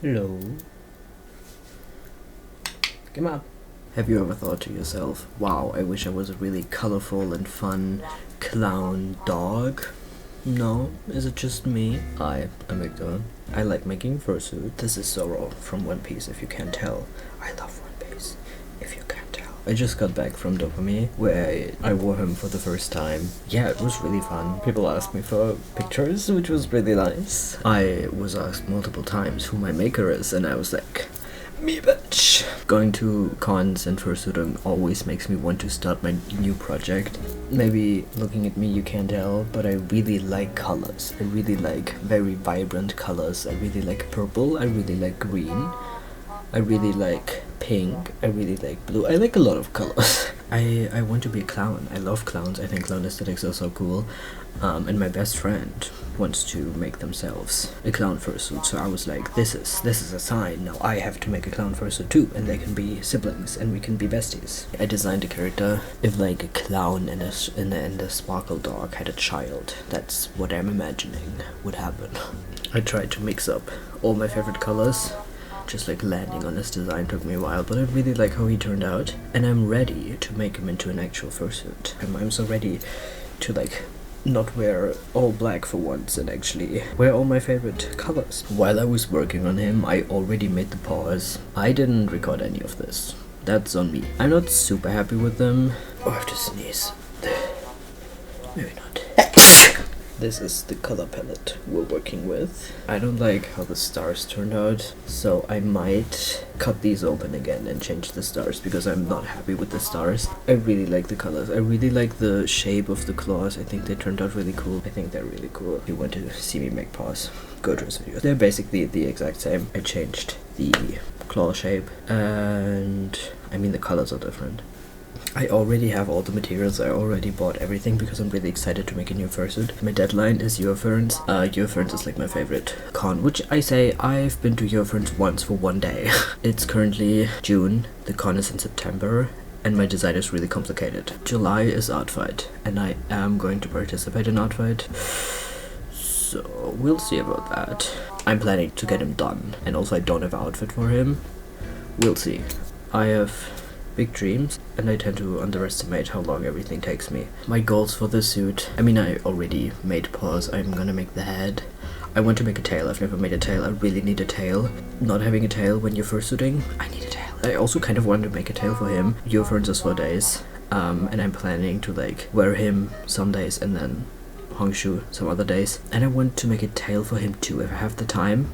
Hello. Come on. Have you ever thought to yourself, wow, I wish I was a really colorful and fun clown dog? No? Is it just me? Hi, I'm Viktor. I like making fursuit. This is Zoro from One Piece, if you can't tell. I love One Piece, if you can't tell. I just got back from Dopamine, where I wore him for the first time. Yeah, it was really fun. People asked me for pictures, which was really nice. I was asked multiple times who my maker is, and I was like, me bitch. Going to cons and fursuiting always makes me want to start my new project. Maybe looking at me you can't tell, but I really like colors. I really like very vibrant colors. I really like purple, I really like green, I really like pink, I really like blue. I like a lot of colors. I want to be a clown. I love clowns. I think clown aesthetics are so cool. And my best friend wants to make themselves a clown fursuit, so I was like, this is a sign. Now I have to make a clown fursuit too, and they can be siblings and we can be besties. I designed a character. If like a clown and a sparkledog had a child, that's what I'm imagining would happen. I tried to mix up all my favorite colors. Just like landing on this design took me a while, but I really like how he turned out, and I'm ready to make him into an actual fursuit. I'm so ready to like not wear all black for once and actually wear all my favorite colors. While I was working on him, I already made the paws. I didn't record any of this. That's on me. I'm not super happy with them. Oh, I have to sneeze. Maybe not. This is the color palette we're working with. I don't like how the stars turned out, so I might cut these open again and change the stars because I'm not happy with the stars. I really like the colors. I really like the shape of the claws. I think they turned out really cool. I think they're really cool. If you want to see me make paws, go to this video. They're basically the exact same. I changed the claw shape and I mean the colors are different. I already have all the materials. I already bought everything because I'm really excited to make a new fursuit. My deadline is Eurofurns. Eurofurns is like my favorite con, which I say I've been to Eurofurns once for one day. It's currently June, the con is in September, and my design is really complicated. July is Art Fight, and I am going to participate in Art Fight. So we'll see about that. I'm planning to get him done, and also I don't have an outfit for him. We'll see. I have big dreams, and I tend to underestimate how long everything takes me. My goals for the suit, I mean I already made paws, I'm gonna make the head. I want to make a tail. I've never made a tail. I really need a tail. Not having a tail when you're fursuiting, I need a tail. I also kind of want to make a tail for him. Eurofurns is 4 days, and I'm planning to like wear him some days and then HonkShoo some other days. And I want to make a tail for him too if I have the time.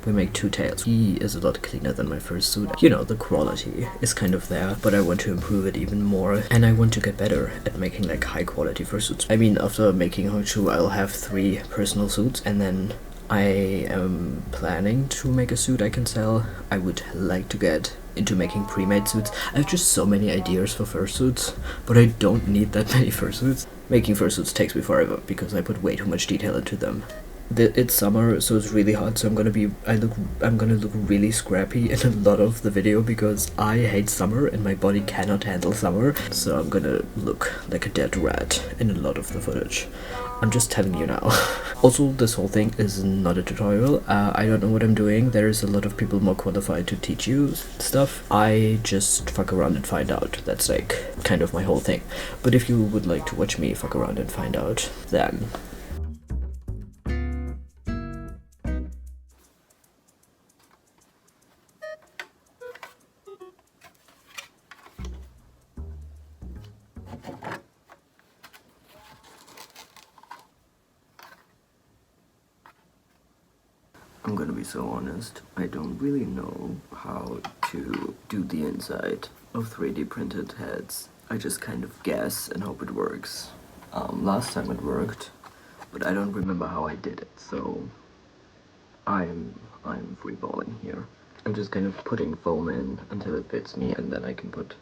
We make 2 tails. He is a lot cleaner than my first suit. You know, the quality is kind of there, but I want to improve it even more, and I want to get better at making like high quality fursuits. I mean, after making HonkShoo, I'll have 3 personal suits, and then I am planning to make a suit I can sell. I would like to get into making pre-made suits. I have just so many ideas for fursuits, but I don't need that many fursuits. Making fursuits takes me forever because I put way too much detail into them. It's summer, so it's really hot, so I'm gonna look really scrappy in a lot of the video because I hate summer and my body cannot handle summer, so I'm gonna look like a dead rat in a lot of the footage. I'm just telling you now. Also, this whole thing is not a tutorial. I don't know what I'm doing. There's a lot of people more qualified to teach you stuff. I just fuck around and find out. That's like kind of my whole thing. But if you would like to watch me fuck around and find out, then I'm gonna be so honest, I don't really know how to do the inside of 3D printed heads. I just kind of guess and hope it works. Last time it worked, but I don't remember how I did it, so I'm freeballing here. I'm just kind of putting foam in until it fits me, and then I can put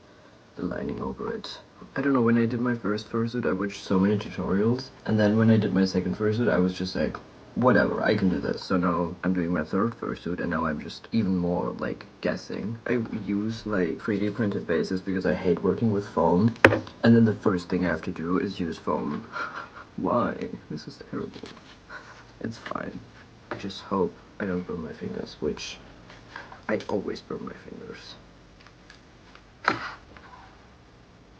the lining over it. I don't know, when I did my first fursuit I watched so many tutorials, and then when I did my second fursuit I was just like, whatever, I can do this. So now I'm doing my third fursuit, and now I'm just even more like guessing. I use like 3D printed bases because I hate working with foam, and then the first thing I have to do is use foam. Why? This is terrible. It's fine. I just hope I don't burn my fingers, which I always burn my fingers.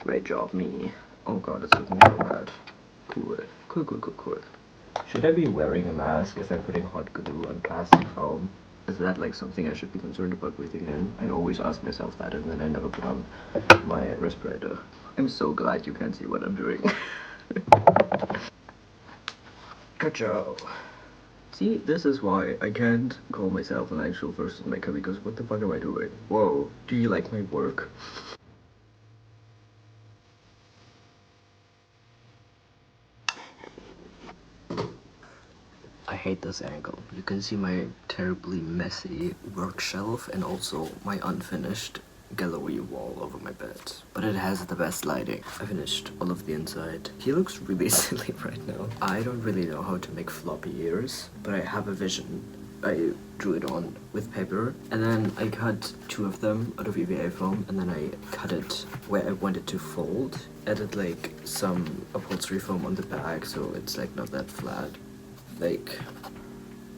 Great job, me. Oh god, it's looking so bad. Cool. Cool. Should I be wearing a mask if I'm putting hot glue on plastic foam? Is that like something I should be concerned about breathing in? I always ask myself that and then I never put on my respirator. I'm so glad you can't see what I'm doing. Good job. See, this is why I can't call myself an actual fursuit maker, because what the fuck am I doing? Whoa, do you like my work? I hate this angle. You can see my terribly messy work shelf and also my unfinished gallery wall over my bed. But it has the best lighting. I finished all of the inside. He looks really silly right now. I don't really know how to make floppy ears, but I have a vision. I drew it on with paper and then I cut 2 of them out of EVA foam and then I cut it where I want it to fold. Added like some upholstery foam on the back so it's like not that flat. Like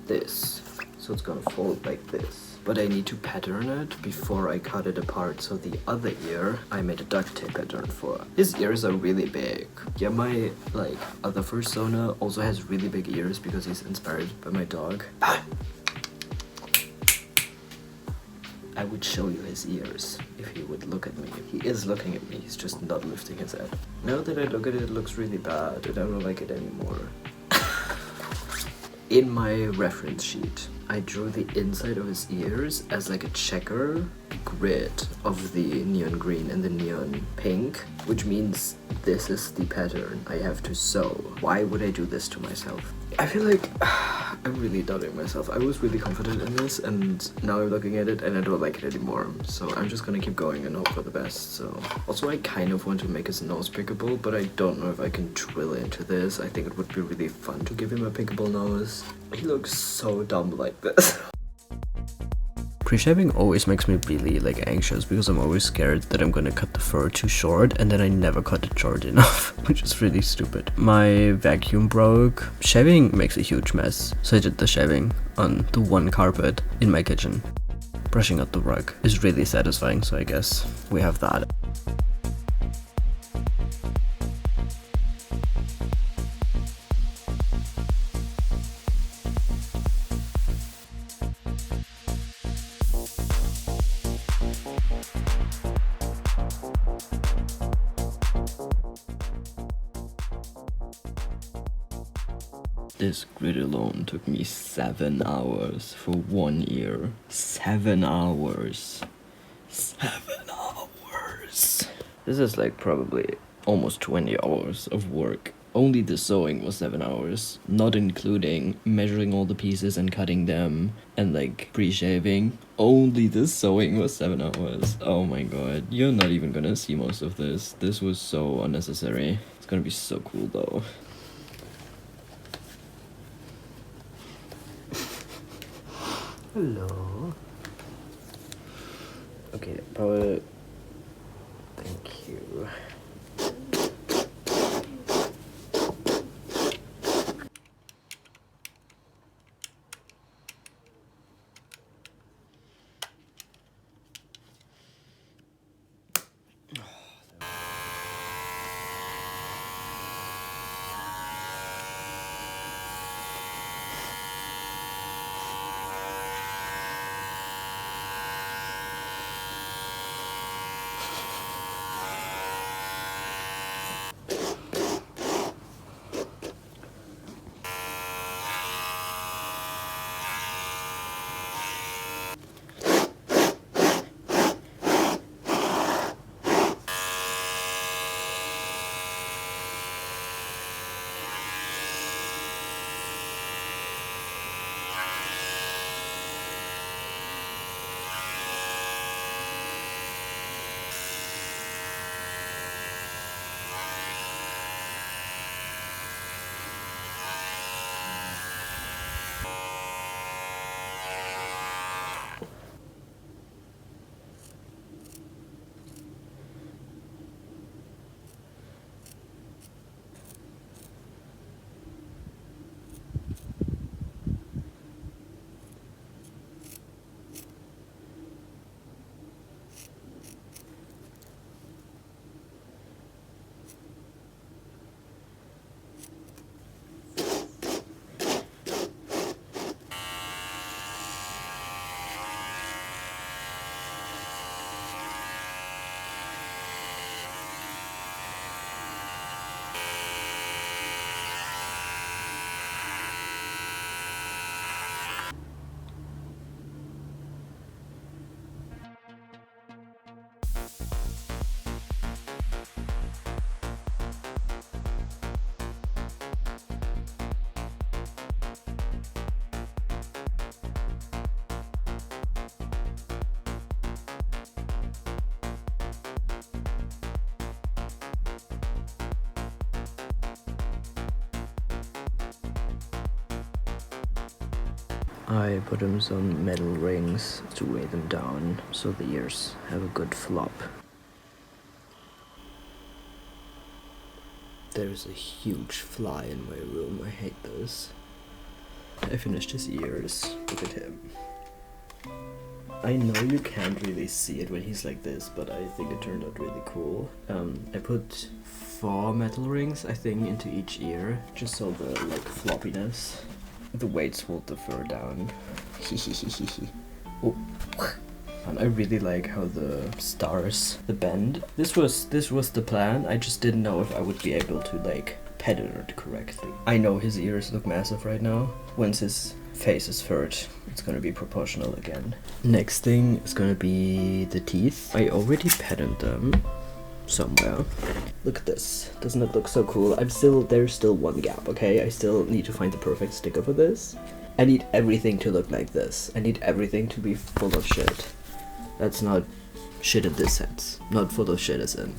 this. So it's gonna fold like this. But I need to pattern it before I cut it apart, so the other ear I made a duct tape pattern for. His ears are really big. Yeah, my like other fursona also has really big ears because he's inspired by my dog. I would show you his ears if he would look at me. He is looking at me, he's just not lifting his head. Now that I look at it, it looks really bad and I don't like it anymore. In my reference sheet, I drew the inside of his ears as like a checker grid of the neon green and the neon pink, which means this is the pattern I have to sew. Why would I do this to myself? I feel like I'm really doubting myself. I was really confident in this and now I'm looking at it and I don't like it anymore. So I'm just gonna keep going and hope for the best. So also I kind of want to make his nose pickable, but I don't know if I can drill into this. I think it would be really fun to give him a pickable nose. He looks so dumb like this. Pre-shaving always makes me really like anxious because I'm always scared that I'm gonna cut the fur too short and then I never cut it short enough, which is really stupid. My vacuum broke. Shaving makes a huge mess, so I did the shaving on the one carpet in my kitchen. Brushing out the rug is really satisfying, so I guess we have that. This grid alone took me 7 hours for 1 ear. 7 hours. 7 hours. This is like probably almost 20 hours of work. Only the sewing was 7 hours, not including measuring all the pieces and cutting them and like pre-shaving. Only the sewing was 7 hours. Oh my god, you're not even gonna see most of this. This was so unnecessary. It's gonna be so cool though. Hello. Okay, probably. Thank you. I put him some metal rings to weigh them down so the ears have a good flop. There's a huge fly in my room, I hate this. I finished his ears. Look at him. I know you can't really see it when he's like this, but I think it turned out really cool. I put 4 metal rings, I think, into each ear, just so the, like, floppiness. The weights hold the fur down. Oh. And I really like how the stars, the bend. This was the plan. I just didn't know if I would be able to, like, pattern it correctly. I know his ears look massive right now. Once his face is furred, it's gonna be proportional again. Next thing is gonna be the teeth. I already patterned them somewhere. Look at this. Doesn't it look so cool? There's still one gap, okay? I still need to find the perfect sticker for this. I need everything to look like this. I need everything to be full of shit. That's not shit in this sense. Not full of shit as in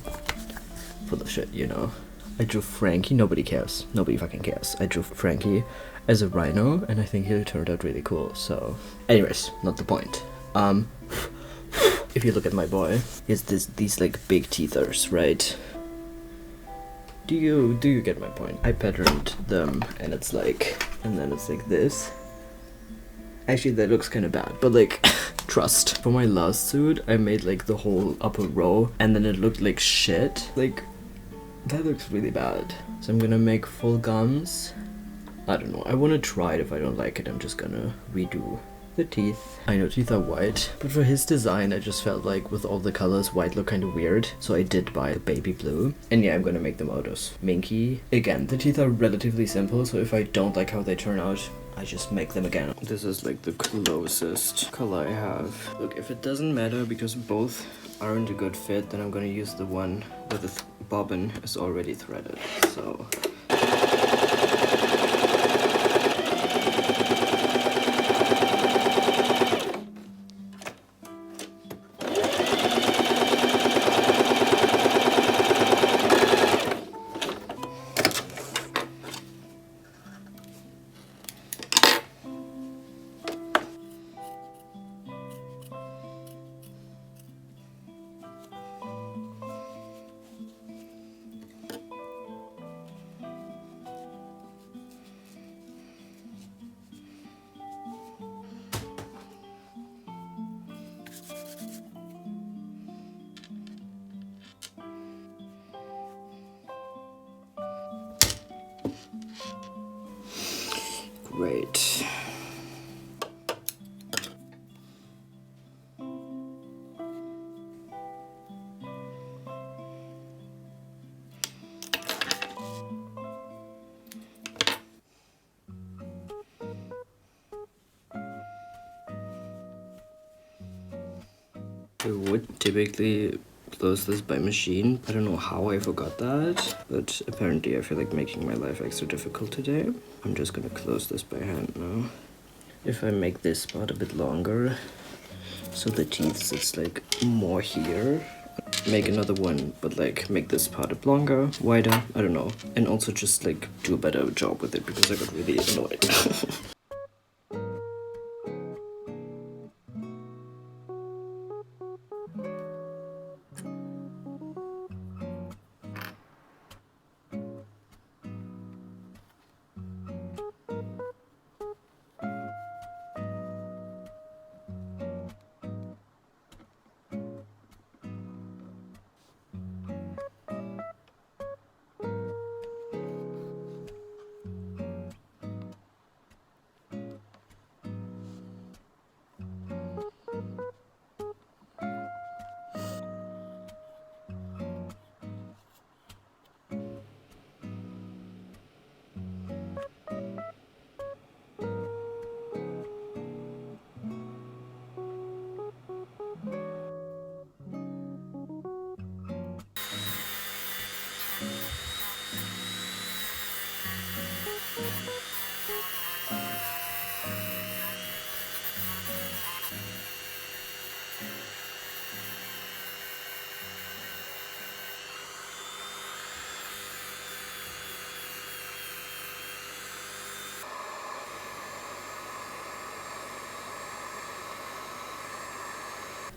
full of shit, you know. I drew Frankie, nobody cares. Nobody fucking cares. I drew Frankie as a rhino, and I think he turned out really cool, so... Anyways, not the point. If you look at my boy, he has these like big teethers, right? Do you get my point? I patterned them, and it's like... And then it's like this. Actually, that looks kind of bad, but like... Trust. For my last suit, I made like the whole upper row, and then it looked like shit. Like... That looks really bad. So I'm gonna make full gums. I don't know, I wanna try it. If I don't like it, I'm just gonna redo the teeth. I know teeth are white, but for his design, I just felt like with all the colors, white looked kind of weird. So I did buy the baby blue. And yeah, I'm gonna make them out of minky. Again, the teeth are relatively simple, so if I don't like how they turn out, I just make them again. This is like the closest color I have. Look, if it doesn't matter because both aren't a good fit, then I'm gonna use the one where the bobbin is already threaded. So... Great. I would typically close this by machine. I don't know how I forgot that, but apparently I feel like making my life extra difficult today. I'm just gonna close this by hand now. If I make this part a bit longer, so the teeth sits like more here, make another one, but like make this part a bit longer, wider, I don't know. And also just like do a better job with it because I got really annoyed.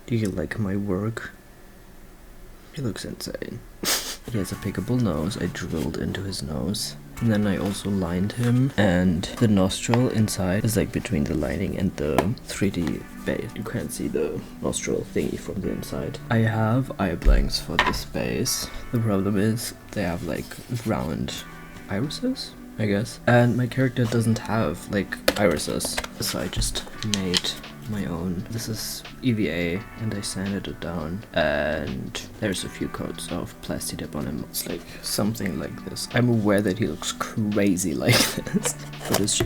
Do you like my work? He looks insane. He has a pickable nose. I drilled into his nose. And then I also lined him, and the nostril inside is like between the lining and the 3D base. You can't see the nostril thingy from the inside. I have eye blanks for this base. The problem is they have like round irises, I guess. And my character doesn't have like irises, so I just made my own. This is EVA and I sanded it down, and there's a few coats of plastic dip on him. It's like something like this. I'm aware that he looks crazy like this. For this,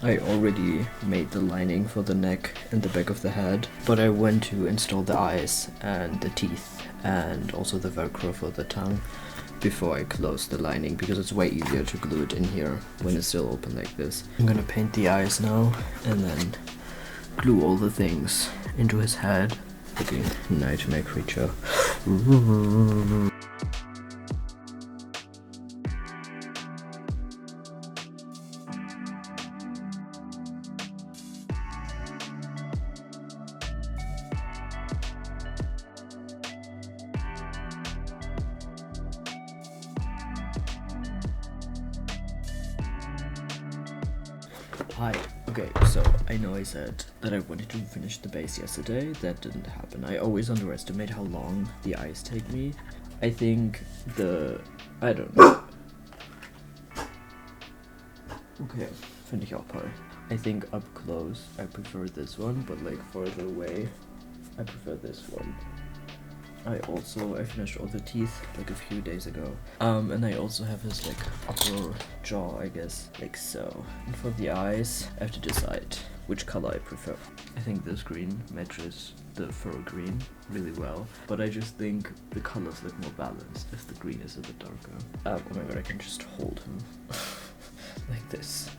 I already made the lining for the neck and the back of the head, but I went to install the eyes and the teeth and also the velcro for the tongue before I close the lining, because it's way easier to glue it in here when it's still open like this. I'm gonna paint the eyes now and then glue all the things into his head. Looking nightmare creature. Hi. Okay, so I know I said that I wanted to finish the base yesterday. That didn't happen. I always underestimate how long the eyes take me. I think I don't know. Okay, finde ich auch toll. I think up close I prefer this one, but like further away I prefer this one. I finished all the teeth like a few days ago. And I also have his like upper jaw, I guess, like so. And for the eyes, I have to decide which color I prefer. I think this green matches the fur green really well, but I just think the colors look more balanced if the green is a bit darker. Oh my god, I can just hold him like this.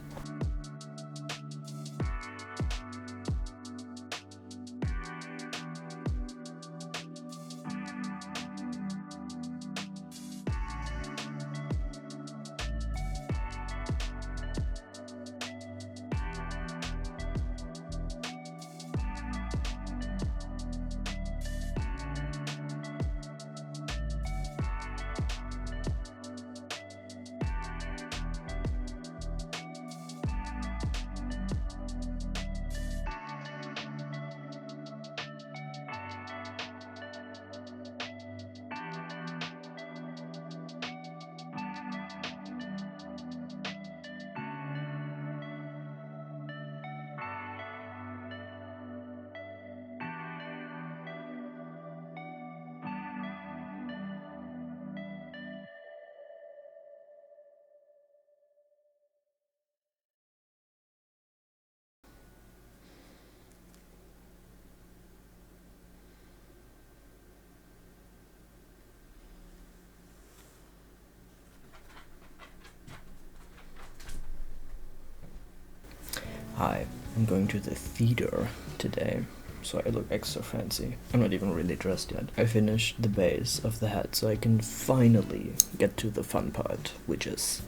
Hi, I'm going to the theater today, so I look extra fancy. I'm not even really dressed yet. I finished the base of the head, so I can finally get to the fun part, which is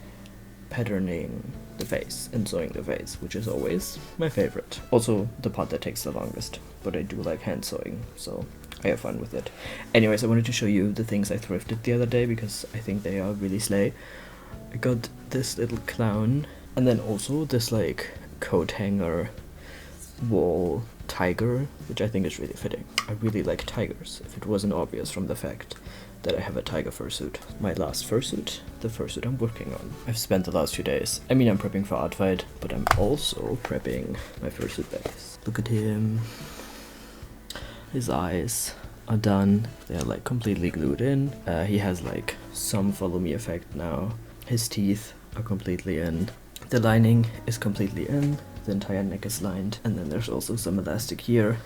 patterning the face and sewing the face, which is always my favorite. Also the part that takes the longest, but I do like hand sewing, so I have fun with it. Anyways, I wanted to show you the things I thrifted the other day because I think they are really slay. I got this little clown, and then also this like coat hanger wall tiger, which I think is really fitting. I really like tigers, if it wasn't obvious from the fact that I have a tiger fursuit. My last fursuit, the fursuit I'm working on. I've spent the last few days. I mean, I'm prepping for art fight, but I'm also prepping my fursuit base. Look at him. His eyes are done. They're like completely glued in. He has like some follow me effect now. His teeth are completely in. The lining is completely in. The entire neck is lined. And then there's also some elastic here,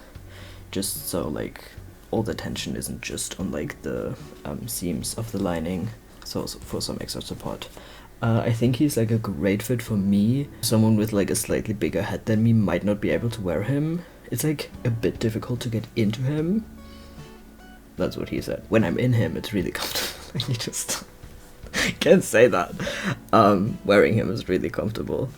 just so like all the tension isn't just on like the seams of the lining, so for some extra support. I think he's like a great fit for me. Someone with like a slightly bigger head than me might not be able to wear him. It's like a bit difficult to get into him. That's what he said. When I'm in him, it's really comfortable. You just can't say that. Wearing him is really comfortable.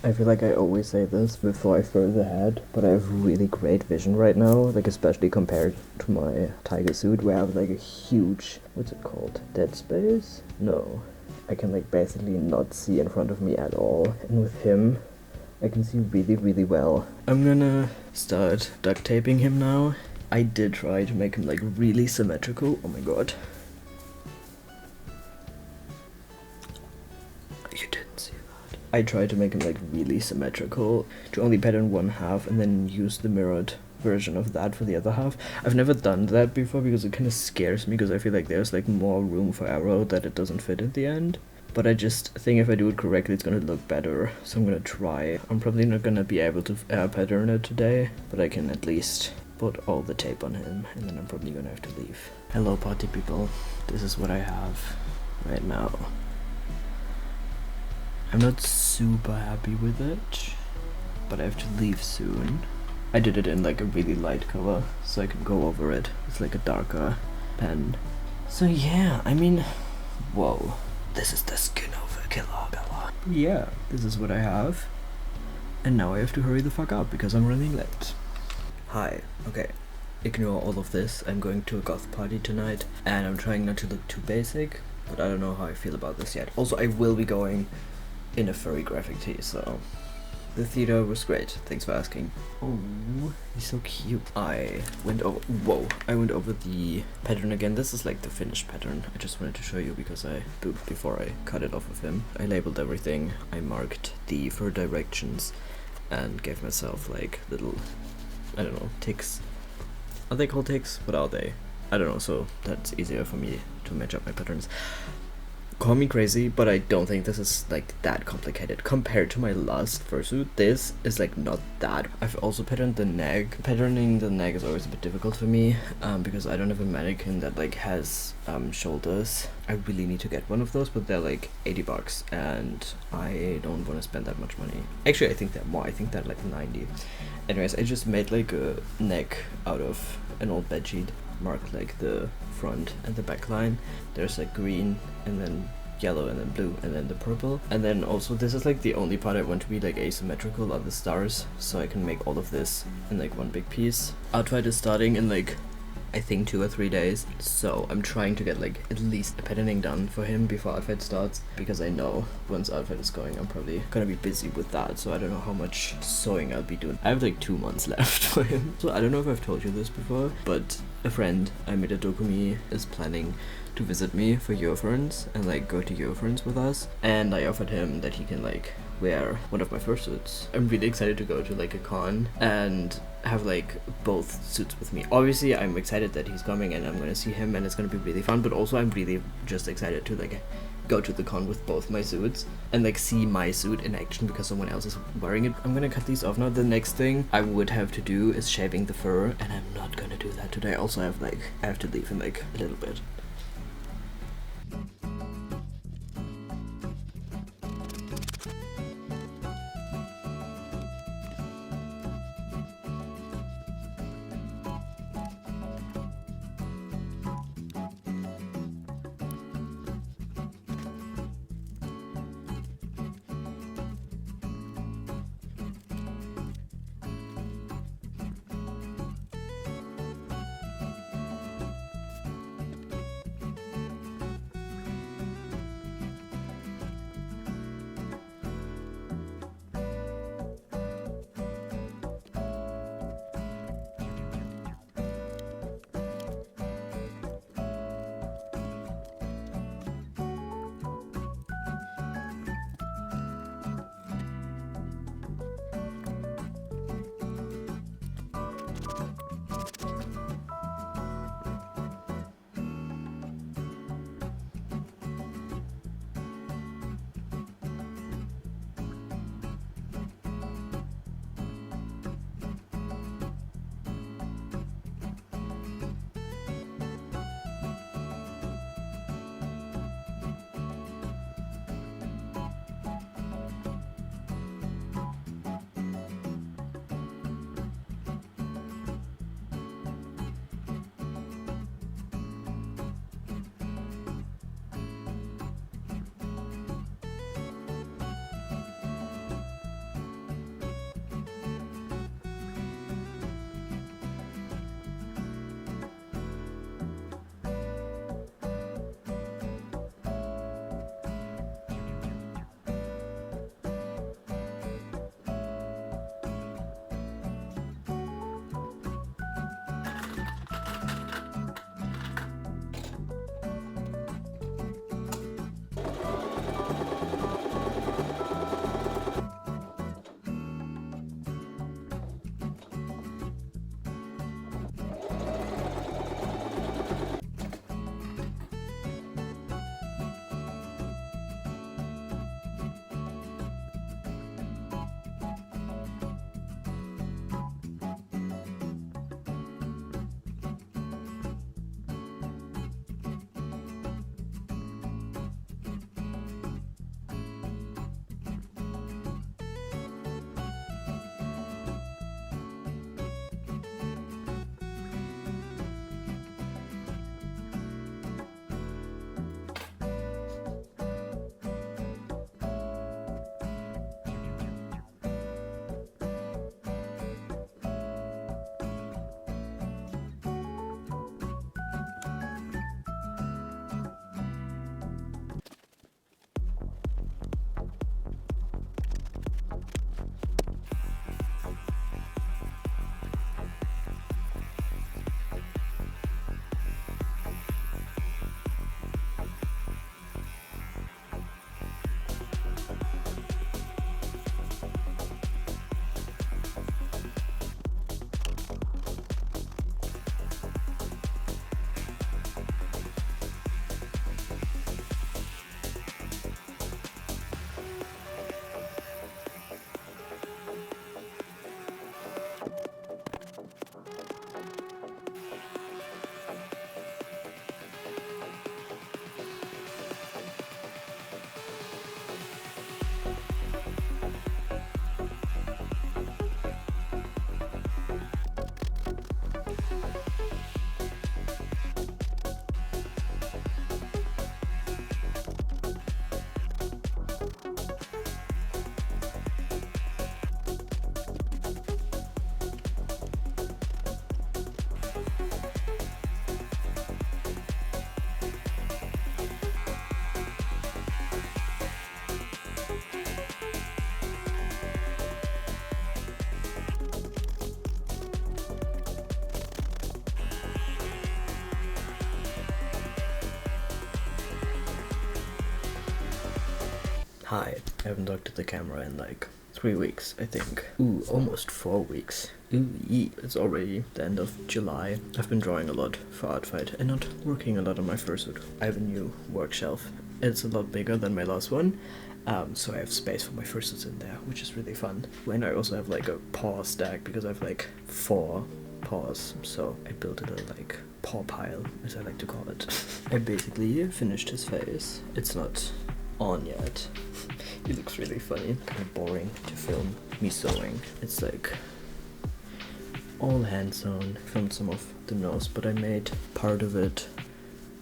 I feel like I always say this before I further the head, but I have really great vision right now, like especially compared to my tiger suit where I have like a huge, what's it called, dead space? No, I can like basically not see in front of me at all, and with him I can see really well. I'm gonna start duct taping him now. I did try to make him like really symmetrical. Oh my god. You didn't see that. I tried to make him like really symmetrical, to only pattern one half and then use the mirrored version of that for the other half. I've never done that before because it kind of scares me, because I feel like there's like more room for error that it doesn't fit at the end. But I just think if I do it correctly, it's gonna look better, so I'm gonna try. I'm probably not gonna be able to pattern it today, but I can at least put all the tape on him, and then I'm probably gonna have to leave. Hello party people, this is what I have right now. I'm not super happy with it, but I have to leave soon. I did it in like a really light color, so I can go over it. It's like a darker pen. So yeah, I mean, whoa. This is the skin of a killer. Yeah, this is what I have. And now I have to hurry the fuck up because I'm running late. Hi, okay. Ignore all of this. I'm going to a goth party tonight and I'm trying not to look too basic, but I don't know how I feel about this yet. Also, I will be going in a furry graphic tee, so the theater was great. Thanks for asking. Oh, he's so cute. I went over the pattern again. This is like the finished pattern. I just wanted to show you because I booped before I cut it off of him. I labeled everything. I marked the fur directions and gave myself like little, I don't know, ticks. Are they called ticks? What are they? I don't know, so that's easier for me to match up my patterns. Call me crazy, but I don't think this is like that complicated compared to my last fursuit. This is like not that. I've also patterned the neck. Patterning the neck is always a bit difficult for me because I don't have a mannequin that like has shoulders. I really need to get one of those, but they're like 80 bucks and I don't want to spend that much money. Actually, I think they're more. I think they're like 90. Anyways, I just made like a neck out of an old bedsheet. Marked like the front and the back line. There's like green and then yellow and then blue and then the purple, and then also this is like the only part I want to be like asymmetrical are the stars, so I can make all of this in like one big piece. I'll try this starting in like I think 2 or 3 days, so I'm trying to get like at least a patterning done for him before outfit starts, because I know once outfit is going I'm probably gonna be busy with that, so I don't know how much sewing I'll be doing. I have like 2 months left for him. So I don't know if I've told you this before, but a friend I made a dokumi is planning to visit me for Eurofurns and like go to Eurofurns with us, and I offered him that he can like wear one of my fursuits. I'm really excited to go to like a con and have like both suits with me. Obviously I'm excited that he's coming and I'm gonna see him and it's gonna be really fun, but also I'm really just excited to like go to the con with both my suits and like see my suit in action because someone else is wearing it. I'm gonna cut these off now. The next thing I would have to do is shaving the fur, and I'm not gonna do that today. Also I have to leave in like a little bit. Hi, I haven't talked to the camera in like 3 weeks, I think. Ooh, almost 4 weeks. Ooh, yee. It's already the end of July. I've been drawing a lot for Artfight and not working a lot on my fursuit. I have a new work shelf. It's a lot bigger than my last one, so I have space for my fursuits in there, which is really fun. And I also have like a paw stack because I have like 4 paws, so I built it a like paw pile, as I like to call it. I basically finished his face. It's not on yet. He looks really funny. Kind of boring to film me sewing. It's like all hand sewn. Filmed some of the nose, but I made part of it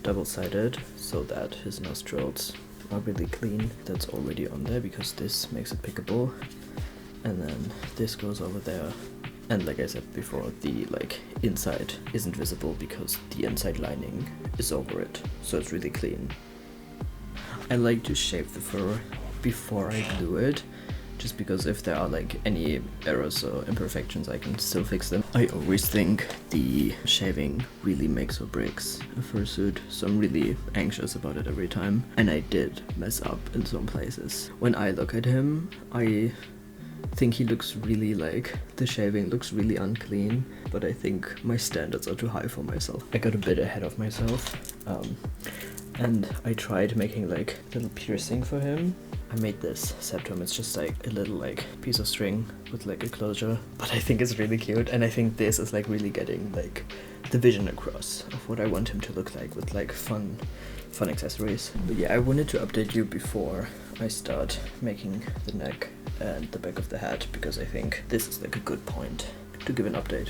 double-sided so that his nostrils are really clean. That's already on there because this makes it pickable, and then this goes over there. And like I said before, the like inside isn't visible because the inside lining is over it, so it's really clean. I like to shave the fur before I glue it, just because if there are like any errors or imperfections, I can still fix them. I always think the shaving really makes or breaks a fursuit, so I'm really anxious about it every time. And I did mess up in some places. When I look at him, I think he looks really like, the shaving looks really unclean, but I think my standards are too high for myself. I got a bit ahead of myself, and I tried making like a little piercing for him. I made this septum. It's just like a little like piece of string with like a closure, but I think it's really cute, and I think this is like really getting like the vision across of what I want him to look like with like fun accessories. But yeah, I wanted to update you before I start making the neck and the back of the hat, because I think this is like a good point to give an update.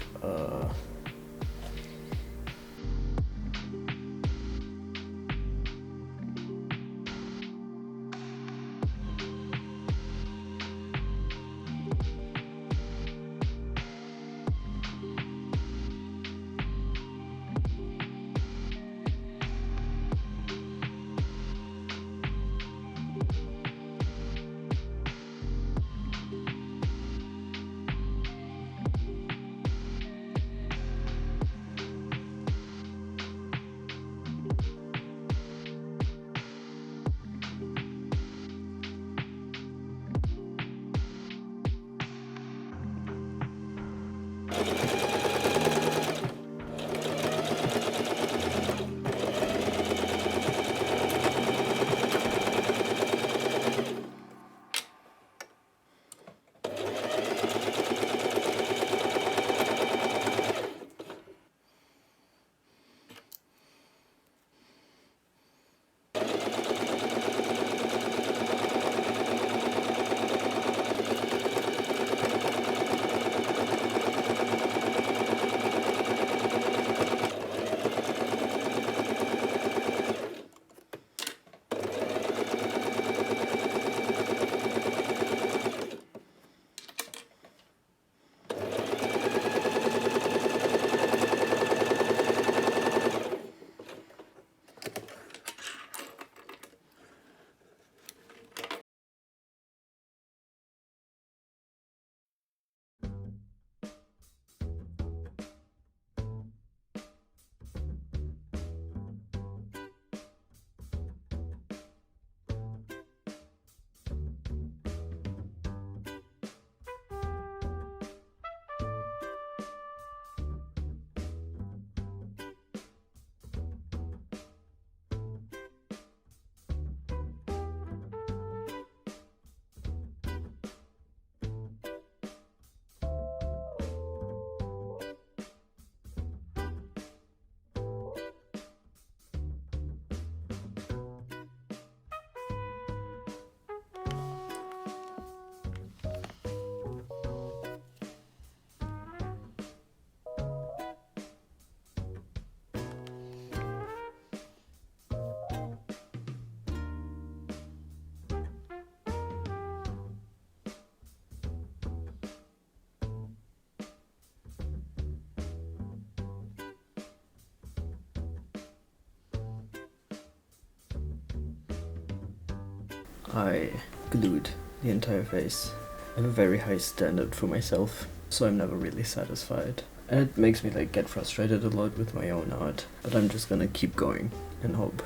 I glued the entire face. I have a very high standard for myself, so I'm never really satisfied. And it makes me like get frustrated a lot with my own art, but I'm just gonna keep going and hope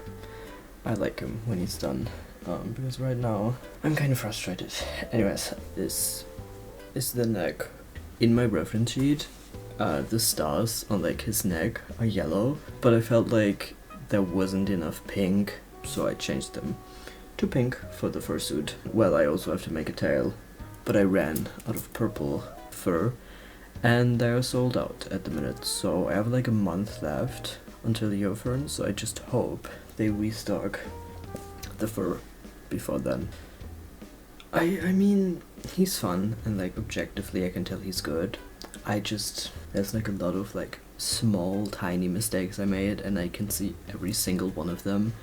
I like him when he's done. because right now I'm kind of frustrated. Anyways, this is the neck. In my reference sheet, the stars on like his neck are yellow, but I felt like there wasn't enough pink, so I changed them to pink for the fursuit. Well, I also have to make a tail, but I ran out of purple fur, and they are sold out at the minute, so I have like a month left until the Yeofern, so I just hope they restock the fur before then. I mean, he's fun, and like objectively I can tell he's good. There's like a lot of like small tiny mistakes I made, and I can see every single one of them,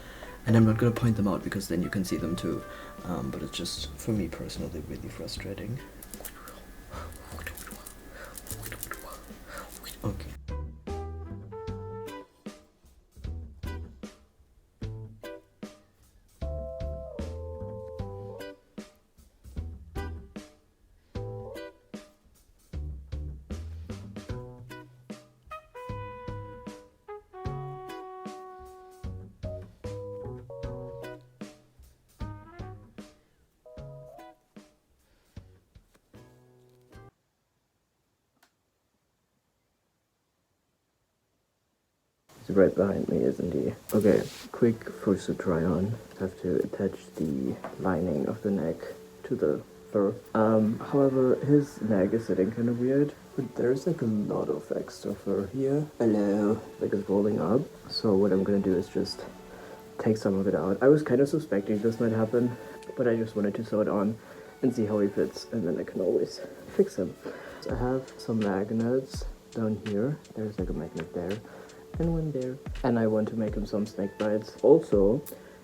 and I'm not gonna point them out because then you can see them too, but it's just, for me personally, really frustrating. Okay. He's right behind me, isn't he? Okay, quick fursuit try on. Have to attach the lining of the neck to the fur. However, his neck is sitting kind of weird, but there's like a lot of extra fur here. Hello. Like it's rolling up. So what I'm gonna do is just take some of it out. I was kind of suspecting this might happen, but I just wanted to sew it on and see how he fits, and then I can always fix him. So I have some magnets down here. There's like a magnet there and one there, and I want to make him some snake bites. Also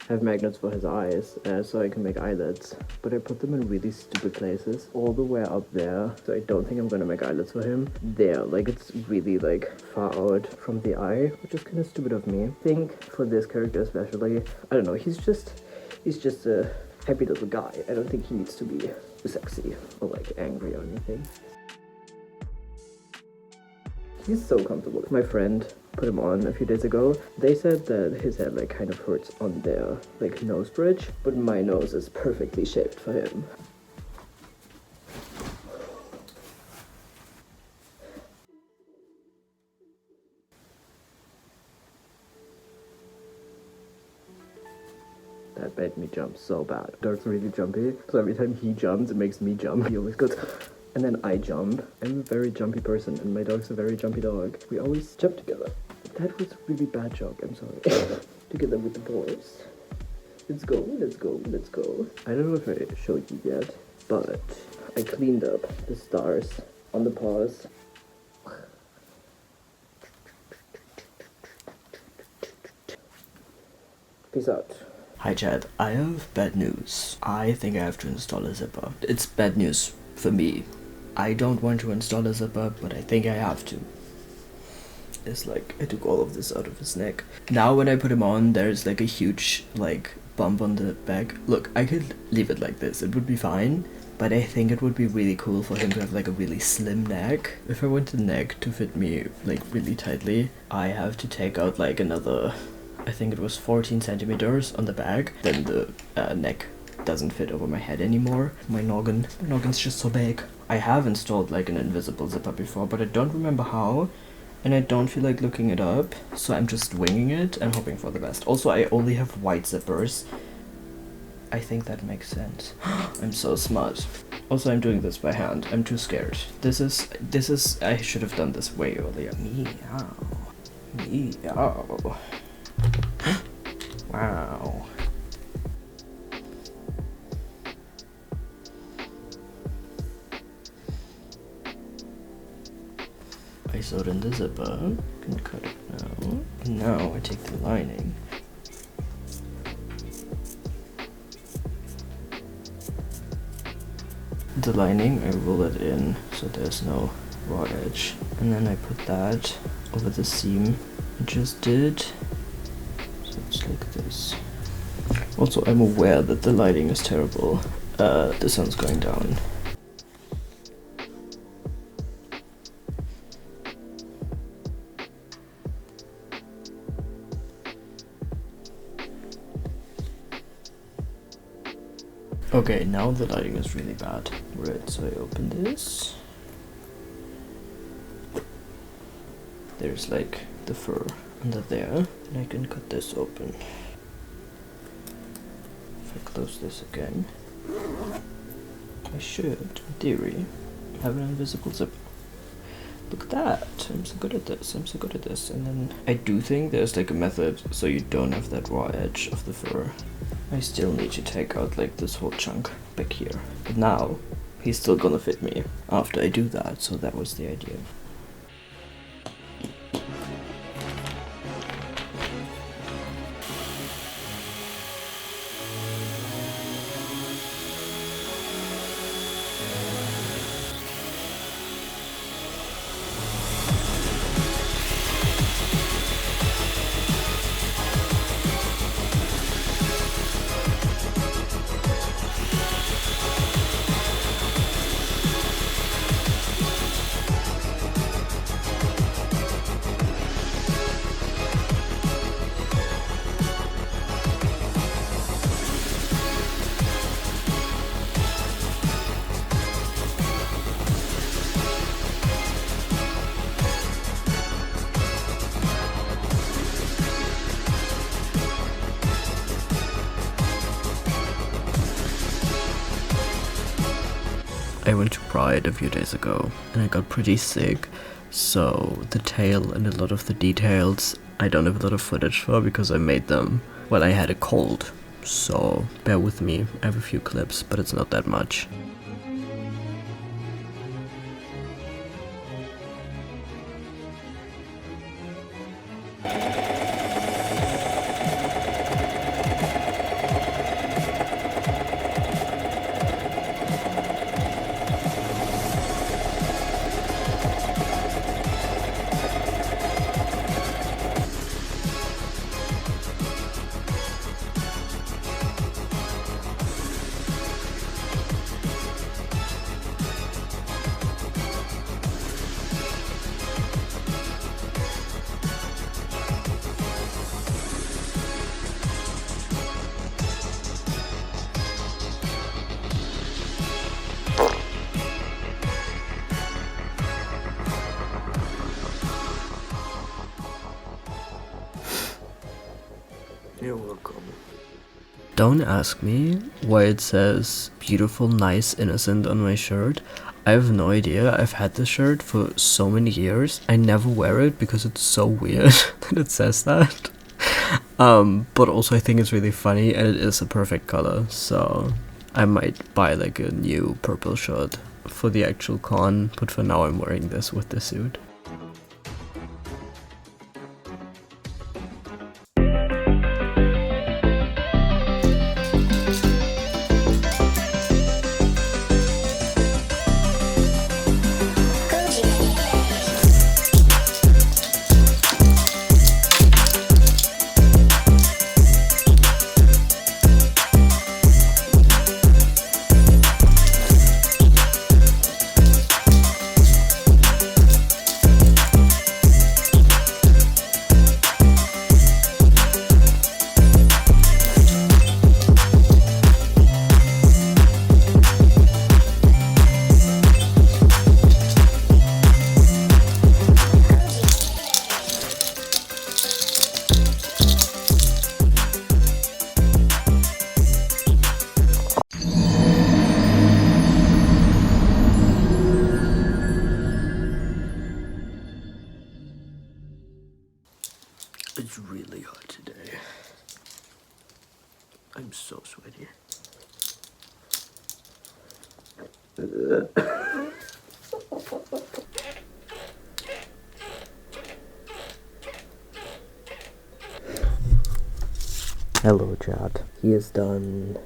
have magnets for his eyes, so I can make eyelids, but I put them in really stupid places all the way up there, so I don't think I'm gonna make eyelids for him there. Like it's really like far out from the eye, which is kind of stupid of me. I think for this character especially, I don't know, he's just a happy little guy. I don't think he needs to be sexy or like angry or anything. He's so comfortable. My friend put him on a few days ago. They said that his head like kind of hurts on their like nose bridge, but my nose is perfectly shaped for him. That made me jump so bad. Dog's really jumpy, so every time he jumps, it makes me jump. He always goes, and then I jump. I'm a very jumpy person, and my dog's a very jumpy dog. We always jump together. That was a really bad joke, I'm sorry. Together with the boys. Let's go, let's go, let's go. I don't know if I showed you yet, but I cleaned up the stars on the paws. Peace out. Hi chat, I have bad news. I think I have to install a zipper. It's bad news for me. I don't want to install a zipper, but I think I have to. It's like, I took all of this out of his neck. Now when I put him on, there's like a huge like bump on the back. Look, I could leave it like this, it would be fine, but I think it would be really cool for him to have like a really slim neck. If I want the neck to fit me like really tightly, I have to take out like another, I think it was 14 centimeters on the back. Then the neck doesn't fit over my head anymore. My noggin's just so big. I have installed like an invisible zipper before, but I don't remember how, and I don't feel like looking it up, so I'm just winging it and hoping for the best. Also, I only have white zippers. I think that makes sense. I'm so smart. Also, I'm doing this by hand. I'm too scared. This is, I should have done this way earlier. Meow. Meow. Wow. I sewed in the zipper. Can cut it now. Now I take the lining. The lining, I roll it in so there's no raw edge, and then I put that over the seam I just did. So it's like this. Also, I'm aware that the lighting is terrible. The sun's going down. Okay, now the lighting is really bad. Right, so I open this. There's like the fur under there, and I can cut this open. If I close this again, I should, in theory, have an invisible zip. Look at that, I'm so good at this, I'm so good at this. And then I do think there's like a method so you don't have that raw edge of the fur. I still need to take out like this whole chunk back here. But now, he's still gonna fit me after I do that, so that was the idea. I went to Pride a few days ago and I got pretty sick, so the tail and a lot of the details I don't have a lot of footage for because I made them while I had a cold, so bear with me. I have a few clips, but it's not that much. You're welcome. Don't ask me why it says beautiful, nice, innocent on my shirt. I have no idea. I've had this shirt for so many years. I never wear it because it's so weird that it says that. But also I think it's really funny and it is a perfect color, so I might buy like a new purple shirt for the actual con, but for now I'm wearing this with the suit. It's really hot today. I'm so sweaty. Hello chat. He is done.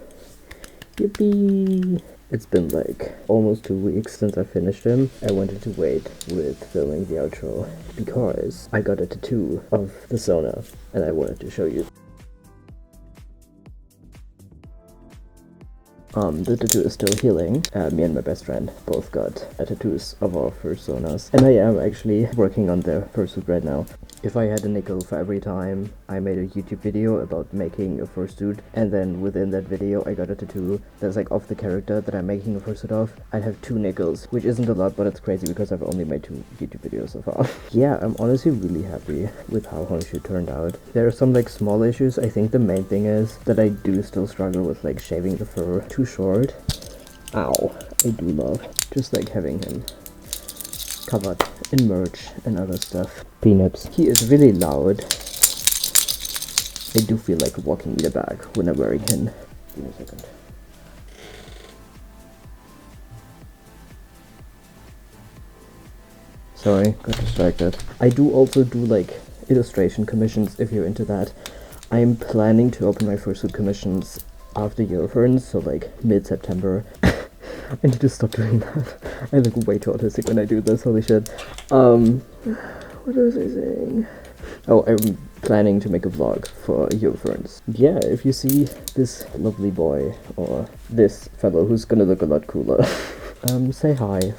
Yippee! It's been like almost 2 weeks since I finished him. I wanted to wait with filming the outro because I got a tattoo of the Sona and I wanted to show you. The tattoo is still healing. Me and my best friend both got tattoos of our fursonas, and I am actually working on the fursuit right now. If I had a nickel for every time I made a YouTube video about making a fursuit, and then within that video I got a tattoo that's like of the character that I'm making a fursuit of, I'd have 2 nickels, which isn't a lot, but it's crazy because I've only made 2 YouTube videos so far. Yeah, I'm honestly really happy with how HonkShoo turned out. There are some like small issues. I think the main thing is that I do still struggle with like shaving the fur too short. Ow, I do love just like having him covered in merch and other stuff. Peanuts. He is really loud. I do feel like walking me the back when I'm wearing him. Give me a second. Sorry, got distracted. I do also do like illustration commissions if you're into that. I'm planning to open my fursuit commissions after Eurofurns, so like mid-September. I need to stop doing that. I look way too autistic when I do this, holy shit. What was I saying? Oh, I'm planning to make a vlog for Eurofurns. Yeah, if you see this lovely boy, or this fellow who's gonna look a lot cooler, say hi.